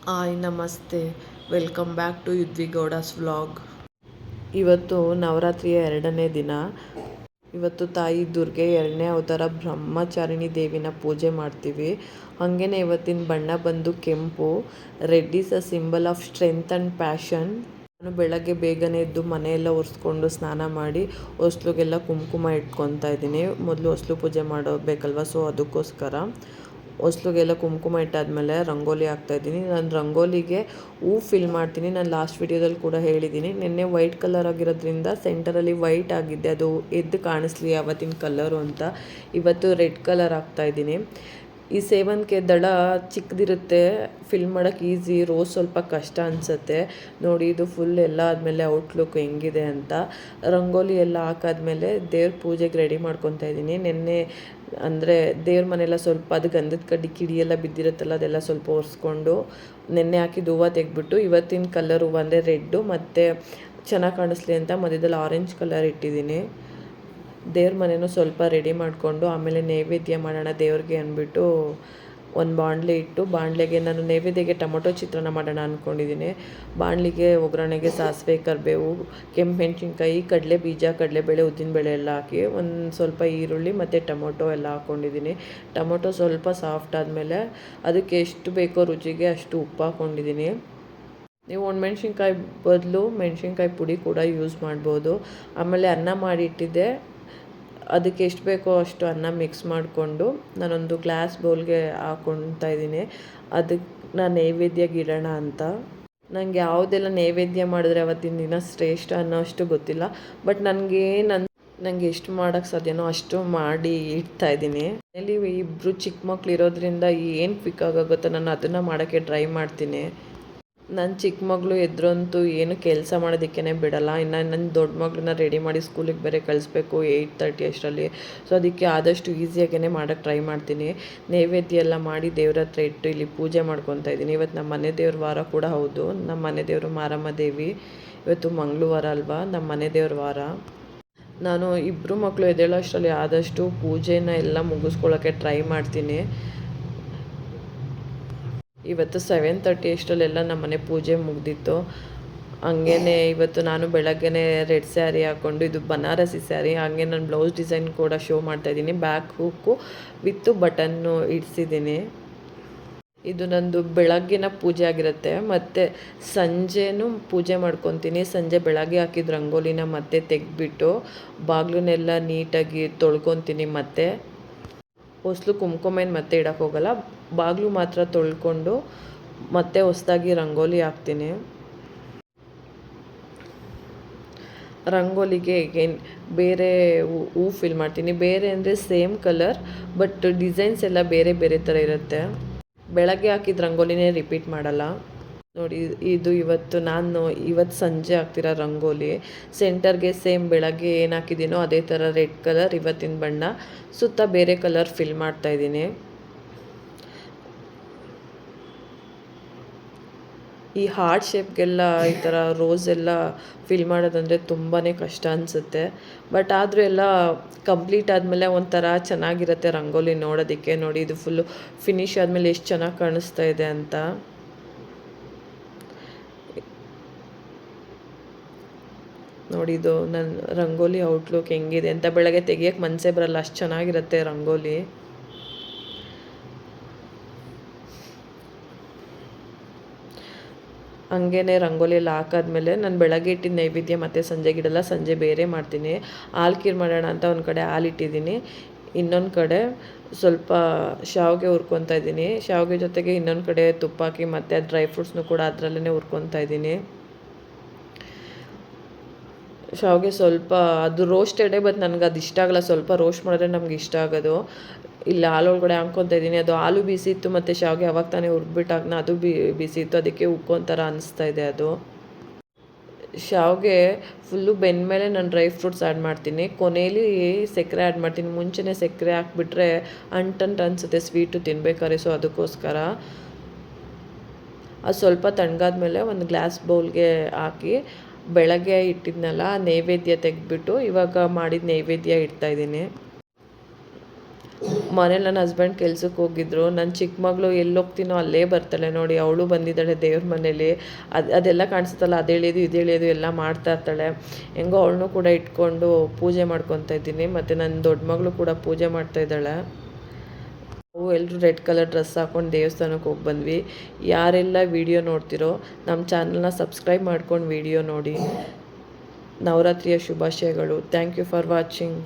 Hi ನಮಸ್ತೆ, welcome back to ಯುದ್ವಿಗೌಡಸ್ vlog. ಇವತ್ತು ನವರಾತ್ರಿಯ 2ನೇ ದಿನ. ಇವತ್ತು ತಾಯಿ ದುರ್ಗೆ 2ನೇ ಅವತಾರ ಬ್ರಹ್ಮಚಾರಿಣಿ ದೇವಿನ ಪೂಜೆ ಮಾಡ್ತೀವಿ. ಹಾಗೇನೆ ಇವತ್ತಿನ ಬಣ್ಣ ಬಂದು ಕೆಂಪು. Red is a symbol of strength and passion. ನಾನು ಬೆಳಗ್ಗೆ ಬೇಗನೆ ಎದ್ದು ಮನೆಯೆಲ್ಲ ಒರೆಸ್ಕೊಂಡು ಸ್ನಾನ ಮಾಡಿ ಹೊಸ್ಲಿಗೆಲ್ಲ ಕುಂಕುಮ ಇಟ್ಕೊತಾ ಇದ್ದೀನಿ. ಮೊದಲು ಹೊಸ್ಲು ಪೂಜೆ ಮಾಡಬೇಕಲ್ವ, ಸೊ ಅದಕ್ಕೋಸ್ಕರ ಹೊಸ್ಲಿಗೆಲ್ಲ ಕುಂಕುಮ ಇಟ್ಟಾದ್ಮೇಲೆ ರಂಗೋಲಿ ಹಾಕ್ತಾಯಿದ್ದೀನಿ. ನಾನು ರಂಗೋಲಿಗೆ ಹೂ ಫಿಲ್ ಮಾಡ್ತೀನಿ. ನಾನು ಲಾಸ್ಟ್ ವಿಡಿಯೋದಲ್ಲಿ ಕೂಡ ಹೇಳಿದ್ದೀನಿ. ನಿನ್ನೆ ವೈಟ್ ಕಲರ್ ಆಗಿರೋದ್ರಿಂದ ಸೆಂಟರಲ್ಲಿ ವೈಟ್ ಆಗಿದ್ದೆ, ಅದು ಎದ್ದು ಕಾಣಿಸ್ಲಿ ಅವತ್ತಿನ ಕಲರು ಅಂತ. ಇವತ್ತು ರೆಡ್ ಕಲರ್ ಹಾಕ್ತಾಯಿದ್ದೀನಿ. ಈ ಸೇವಂತಿಗೆ ದಳ ಚಿಕ್ಕದಿರುತ್ತೆ, ಫಿಲ್ ಮಾಡೋಕ್ಕೆ ಈಸಿ. ರೋಸ್ ಸ್ವಲ್ಪ ಕಷ್ಟ ಅನಿಸುತ್ತೆ. ನೋಡಿ, ಇದು ಫುಲ್ ಎಲ್ಲ ಆದಮೇಲೆ ಔಟ್ಲುಕ್ ಹೆಂಗಿದೆ ಅಂತ. ರಂಗೋಲಿ ಎಲ್ಲ ಹಾಕಾದ್ಮೇಲೆ ದೇವ್ರ ಪೂಜೆಗೆ ರೆಡಿ ಮಾಡ್ಕೊತಾ ಇದ್ದೀನಿ. ನಿನ್ನೆ ಅಂದರೆ ದೇವ್ರ ಮನೆಯೆಲ್ಲ ಸ್ವಲ್ಪ ಅದು ಗಂಧದ ಕಡ್ಡಿ ಕಿಡಿ ಎಲ್ಲ ಬಿದ್ದಿರುತ್ತಲ್ಲ, ಅದೆಲ್ಲ ಸ್ವಲ್ಪ ಒರೆಸ್ಕೊಂಡು ನೆನ್ನೆ ಹಾಕಿದ ಹೂವು ತೆಗೆದ್ಬಿಟ್ಟು ಇವತ್ತಿನ ಕಲರ್ ಹೂವು ಅಂದರೆ ರೆಡ್ಡು ಮತ್ತು ಚೆನ್ನಾಗಿ ಕಾಣಿಸ್ಲಿ ಅಂತ ಮಧ್ಯದಲ್ಲಿ ಆರೆಂಜ್ ಕಲರ್ ಇಟ್ಟಿದ್ದೀನಿ. ದೇವ್ರ ಮನೆಯೂ ಸ್ವಲ್ಪ ರೆಡಿ ಮಾಡಿಕೊಂಡು ಆಮೇಲೆ ನೈವೇದ್ಯ ಮಾಡೋಣ ದೇವ್ರಿಗೆ ಅಂದ್ಬಿಟ್ಟು ಒಂದು ಬಾಣಲೆ ಇಟ್ಟು, ಬಾಣಲೆಗೆ ನಾನು ನೈವೇದ್ಯಕ್ಕೆ ಟೊಮೊಟೊ ಚಿತ್ರಾನ್ನ ಮಾಡೋಣ ಅಂದ್ಕೊಂಡಿದ್ದೀನಿ. ಬಾಣಲಿಗೆ ಒಗ್ಗರಣೆಗೆ ಸಾಸಿವೆ, ಕರಿಬೇವು, ಕೆಂಪು ಮೆಣಸಿನ್ಕಾಯಿ, ಕಡಲೆ ಬೀಜ, ಕಡಲೆಬೇಳೆ, ಉದ್ದಿನಬೇಳೆ ಎಲ್ಲ ಹಾಕಿ ಒಂದು ಸ್ವಲ್ಪ ಈರುಳ್ಳಿ ಮತ್ತು ಟೊಮೊಟೊ ಎಲ್ಲ ಹಾಕ್ಕೊಂಡಿದ್ದೀನಿ. ಟೊಮೊಟೊ ಸ್ವಲ್ಪ ಸಾಫ್ಟ್ ಆದಮೇಲೆ ಅದಕ್ಕೆ ಎಷ್ಟು ಬೇಕೋ ರುಚಿಗೆ ಅಷ್ಟು ಉಪ್ಪು ಹಾಕ್ಕೊಂಡಿದ್ದೀನಿ. ನೀವು ಒಣಮೆಣ್ಸಿನ್ಕಾಯಿ ಬದಲು ಮೆಣಸಿನ್ಕಾಯಿ ಪುಡಿ ಕೂಡ ಯೂಸ್ ಮಾಡ್ಬೋದು. ಆಮೇಲೆ ಅನ್ನ ಮಾಡಿ ಇಟ್ಟಿದ್ದೆ, ಅದಕ್ಕೆ ಎಷ್ಟು ಬೇಕೋ ಅಷ್ಟು ಅನ್ನ ಮಿಕ್ಸ್ ಮಾಡಿಕೊಂಡು ನಾನೊಂದು ಗ್ಲಾಸ್ ಬೌಲ್ಗೆ ಹಾಕ್ಕೊಳ್ತಾ ಇದ್ದೀನಿ. ಅದಕ್ಕೆ ನಾನು ನೈವೇದ್ಯಕ್ಕೆ ಇಡೋಣ ಅಂತ. ನನಗೆ ಯಾವುದೆಲ್ಲ ನೈವೇದ್ಯ ಮಾಡಿದ್ರೆ ಅವತ್ತಿನ ದಿನ ಶ್ರೇಷ್ಠ ಅನ್ನೋ ಅಷ್ಟು ಗೊತ್ತಿಲ್ಲ, ಬಟ್ ನನಗೆ ಎಷ್ಟು ಮಾಡೋಕ್ಕೆ ಸಾಧ್ಯನೋ ಅಷ್ಟು ಮಾಡಿ ಇಡ್ತಾಯಿದ್ದೀನಿ. ಅಲ್ಲಿ ಇಬ್ಬರು ಚಿಕ್ಕ ಮಕ್ಳು ಇರೋದ್ರಿಂದ ಏನು ಕ್ವಿಕ್ ಆಗೋಗುತ್ತೋ ನಾನು ಅದನ್ನು ಮಾಡೋಕ್ಕೆ ಟ್ರೈ ಮಾಡ್ತೀನಿ. ನನ್ನ ಚಿಕ್ಕ ಮಗಳು ಎದ್ರಂತೂ ಏನು ಕೆಲಸ ಮಾಡೋದಕ್ಕೇ ಬಿಡಲ್ಲ. ಇನ್ನು ನನ್ನ ದೊಡ್ಡ ಮಗಳನ್ನ ರೆಡಿ ಮಾಡಿ ಸ್ಕೂಲಿಗೆ ಬೇರೆ ಕಳಿಸ್ಬೇಕು 8:30 ಅಷ್ಟರಲ್ಲಿ. ಸೊ ಅದಕ್ಕೆ ಆದಷ್ಟು ಈಸಿಯಾಗೇ ಮಾಡೋಕ್ಕೆ ಟ್ರೈ ಮಾಡ್ತೀನಿ. ನೈವೇದ್ಯ ಎಲ್ಲ ಮಾಡಿ ದೇವ್ರ ಹತ್ರ ಇಟ್ಟು ಇಲ್ಲಿ ಪೂಜೆ ಮಾಡ್ಕೊತಾ ಇದ್ದೀನಿ. ಇವತ್ತು ನಮ್ಮ ಮನೆ ದೇವ್ರ ವಾರ ಕೂಡ ಹೌದು. ನಮ್ಮ ಮನೆ ದೇವರು ಮಾರಮ್ಮ ದೇವಿ. ಇವತ್ತು ಮಂಗಳವಾರ ಅಲ್ವಾ, ನಮ್ಮ ಮನೆ ದೇವ್ರ ವಾರ. ನಾನು ಇಬ್ಬರು ಮಕ್ಕಳು ಎದ್ದೇಳೋ ಅಷ್ಟರಲ್ಲಿ ಆದಷ್ಟು ಪೂಜೆನ ಎಲ್ಲ ಮುಗಿಸ್ಕೊಳ್ಳೋಕ್ಕೆ ಟ್ರೈ ಮಾಡ್ತೀನಿ. ಇವತ್ತು 7:30 ಅಷ್ಟರಲ್ಲೆಲ್ಲ ನಮ್ಮ ಮನೆ ಪೂಜೆ ಮುಗ್ದಿತ್ತು. ಹಂಗೇ ಇವತ್ತು ನಾನು ಬೆಳಗ್ಗೆನೇ ರೆಡ್ ಸ್ಯಾರಿ ಹಾಕ್ಕೊಂಡು, ಇದು ಬನಾರಸಿ ಸ್ಯಾರಿ, ಹಾಗೆ ನಾನು ಬ್ಲೌಸ್ ಡಿಸೈನ್ ಕೂಡ ಶೋ ಮಾಡ್ತಾಯಿದ್ದೀನಿ. ಬ್ಯಾಕ್ ಹುಕ್ಕು ವಿತ್ತು ಬಟನ್ನು ಇಡಿಸಿದ್ದೀನಿ. ಇದು ನಂದು ಬೆಳಗ್ಗಿನ ಪೂಜೆ ಆಗಿರುತ್ತೆ. ಮತ್ತು ಸಂಜೆನೂ ಪೂಜೆ ಮಾಡ್ಕೊತೀನಿ. ಸಂಜೆ ಬೆಳಗ್ಗೆ ಹಾಕಿದ ರಂಗೋಲಿನ ಮತ್ತೆ ತೆಗೆದ್ಬಿಟ್ಟು ಬಾಗಿಲನ್ನೆಲ್ಲ ನೀಟಾಗಿ ತೊಳ್ಕೊತೀನಿ. ಮತ್ತು ಹೊಸ್ಲು ಕುಂಕುಮೇನು ಮತ್ತೆ ಇಡೋಕ್ಕೆ ಹೋಗಲ್ಲ, ಬಾಗಿಲು ಮಾತ್ರ ತೊಳ್ಕೊಂಡು ಮತ್ತೆ ಹೊಸದಾಗಿ ರಂಗೋಲಿ ಹಾಕ್ತೀನಿ. ರಂಗೋಲಿಗೆ ಏನು ಬೇರೆ ಹೂ ಫಿಲ್ ಮಾಡ್ತೀನಿ. ಬೇರೆ ಅಂದರೆ ಸೇಮ್ ಕಲರ್, ಬಟ್ ಡಿಸೈನ್ಸ್ ಎಲ್ಲ ಬೇರೆ ಬೇರೆ ಥರ ಇರುತ್ತೆ. ಬೆಳಗ್ಗೆ ಹಾಕಿದ ರಂಗೋಲಿನೇ ರಿಪೀಟ್ ಮಾಡಲ್ಲ. ನೋಡಿ, ಇದು ನಾನು ಇವತ್ತು ಸಂಜೆ ಹಾಕ್ತಿರೋ ರಂಗೋಲಿ. ಸೆಂಟರ್ಗೆ ಸೇಮ್ ಬೆಳಗ್ಗೆ ಏನು ಹಾಕಿದ್ದೀನೋ ಅದೇ ಥರ ರೆಡ್ ಕಲರ್ ಇವತ್ತಿನ ಬಣ್ಣ. ಸುತ್ತ ಬೇರೆ ಕಲರ್ ಫಿಲ್ ಮಾಡ್ತಾಯಿದ್ದೀನಿ. ಈ ಹಾರ್ಟ್ ಶೇಪ್ಗೆಲ್ಲ ಈ ಥರ ರೋಸ್ ಎಲ್ಲ ಫಿಲ್ ಮಾಡೋದಂದರೆ ತುಂಬಾ ಕಷ್ಟ ಅನಿಸುತ್ತೆ. ಬಟ್ ಆದರೂ ಎಲ್ಲ ಕಂಪ್ಲೀಟ್ ಆದಮೇಲೆ ಒಂಥರ ಚೆನ್ನಾಗಿರುತ್ತೆ ರಂಗೋಲಿ ನೋಡೋದಕ್ಕೆ. ನೋಡಿ, ಇದು ಫುಲ್ಲು ಫಿನಿಶ್ ಆದಮೇಲೆ ಎಷ್ಟು ಚೆನ್ನಾಗಿ ಕಾಣಿಸ್ತಾ ಇದೆ ಅಂತ. ನೋಡಿ, ಇದು ನನ್ನ ರಂಗೋಲಿ ಔಟ್ಲುಕ್ ಹೆಂಗಿದೆ ಅಂತ. ಬೆಳಗ್ಗೆ ತೆಗಿಯೋಕ್ಕೆ ಮನಸ್ಸೇ ಬರಲ್ಲ, ಅಷ್ಟು ಚೆನ್ನಾಗಿರುತ್ತೆ ರಂಗೋಲಿ. ಹಂಗೇ ರಂಗೋಲಿಯಲ್ಲಿ ಹಾಕಾದ್ಮೇಲೆ ನಾನು ಬೆಳಗ್ಗೆ ಇಟ್ಟಿದ್ದ ನೈವೇದ್ಯ ಮತ್ತು ಸಂಜೆಗಿಡಲ್ಲ, ಸಂಜೆ ಬೇರೆ ಮಾಡ್ತೀನಿ. ಹಾಲು ಮಾಡೋಣ ಅಂತ ಒಂದು ಕಡೆ ಹಾಲಿಟ್ಟಿದ್ದೀನಿ, ಇನ್ನೊಂದು ಕಡೆ ಸ್ವಲ್ಪ ಶಾವಿಗೆ ಹುರ್ಕೊತಾ ಇದ್ದೀನಿ. ಶಾವಿಗೆ ಜೊತೆಗೆ ಇನ್ನೊಂದು ಕಡೆ ತುಪ್ಪ ಹಾಕಿ ಮತ್ತು ಡ್ರೈ ಫ್ರೂಟ್ಸ್ನು ಕೂಡ ಅದರಲ್ಲೇ ಹುರ್ಕೊತಾ ಇದ್ದೀನಿ. ಶಾವಿಗೆ ಸ್ವಲ್ಪ ಅದು ರೋಸ್ಟೆಡೇ, ಬಟ್ ನನಗೆ ಅದು ಇಷ್ಟ ಆಗಲ್ಲ. ಸ್ವಲ್ಪ ರೋಸ್ಟ್ ಮಾಡಿದ್ರೆ ನಮ್ಗೆ ಇಷ್ಟ ಆಗೋದು. ಇಲ್ಲ, ಹಾಲೊಳಗಡೆ ಹಾಕ್ಕೊತಾ ಇದ್ದೀನಿ. ಅದು ಹಾಲು ಬಿಸಿ ಇತ್ತು ಮತ್ತು ಶಾವಿಗೆ ಅವಾಗ ತಾನೇ ಹುರ್ಬಿಟ್ಟಾಗ್ನ ಅದು ಬಿಸಿ ಇತ್ತು, ಅದಕ್ಕೆ ಉಕ್ಕೊಂಥರ ಅನಿಸ್ತಾ ಇದೆ ಅದು. ಶಾವಿಗೆ ಫುಲ್ಲು ಬೆಂದಮೇಲೆ ನಾನು ಡ್ರೈ ಫ್ರೂಟ್ಸ್ ಆ್ಯಡ್ ಮಾಡ್ತೀನಿ. ಕೊನೆಯಲ್ಲಿ ಸಕ್ಕರೆ ಆ್ಯಡ್ ಮಾಡ್ತೀನಿ. ಮುಂಚೆನೇ ಸಕ್ಕರೆ ಹಾಕ್ಬಿಟ್ರೆ ಅಂಟಂಟು ಅನಿಸುತ್ತೆ ಸ್ವೀಟು ತಿನ್ಬೇಕಾದ್ರೆ. ಸೊ ಅದಕ್ಕೋಸ್ಕರ ಅದು ಸ್ವಲ್ಪ ತಣ್ಣಗಾದ್ಮೇಲೆ ಒಂದು ಗ್ಲಾಸ್ ಬೌಲ್ಗೆ ಹಾಕಿ ಬೆಳಗ್ಗೆ ಇಟ್ಟಿದ್ನಲ್ಲ ನೈವೇದ್ಯ ತೆಗೆದ್ಬಿಟ್ಟು ಇವಾಗ ಮಾಡಿದ ನೈವೇದ್ಯ ಇಡ್ತಾಯಿದ್ದೀನಿ. ಮನೇಲಿ ನನ್ನ ಹಸ್ಬೆಂಡ್ ಕೆಲ್ಸಕ್ಕೆ ಹೋಗಿದ್ರು. ನನ್ನ ಚಿಕ್ಕ ಮಗಳು ಎಲ್ಲಿ ಹೋಗ್ತೀನೋ ಅಲ್ಲೇ ಬರ್ತಾಳೆ ನೋಡಿ. ಅವಳು ಬಂದಿದ್ದಾಳೆ ದೇವ್ರ ಮನೇಲಿ. ಅದೆಲ್ಲ ಕಾಣಿಸುತ್ತಲ್ಲ, ಅದು ಇದು ಎಲ್ಲ ಮಾಡ್ತಾ ಇರ್ತಾಳೆ. ಹೆಂಗೋ ಅವಳನ್ನೂ ಕೂಡ ಇಟ್ಕೊಂಡು ಪೂಜೆ ಮಾಡ್ಕೊತಾ ಇದ್ದೀನಿ. ಮತ್ತು ನನ್ನ ದೊಡ್ಡ ಮಗಳು ಕೂಡ ಪೂಜೆ ಮಾಡ್ತಾ ಇದ್ದಾಳೆ. ನಾವು ಎಲ್ಲರೂ ರೆಡ್ ಕಲರ್ ಡ್ರೆಸ್ ಹಾಕ್ಕೊಂಡು ದೇವಸ್ಥಾನಕ್ಕೆ ಹೋಗಿ ಬಂದ್ವಿ. ಯಾರೆಲ್ಲ ವಿಡಿಯೋ ನೋಡ್ತಿರೋ ನಮ್ಮ ಚಾನಲ್ನ ಸಬ್ಸ್ಕ್ರೈಬ್ ಮಾಡ್ಕೊಂಡು ವಿಡಿಯೋ ನೋಡಿ. ನವರಾತ್ರಿಯ ಶುಭಾಶಯಗಳು. Thank you for watching.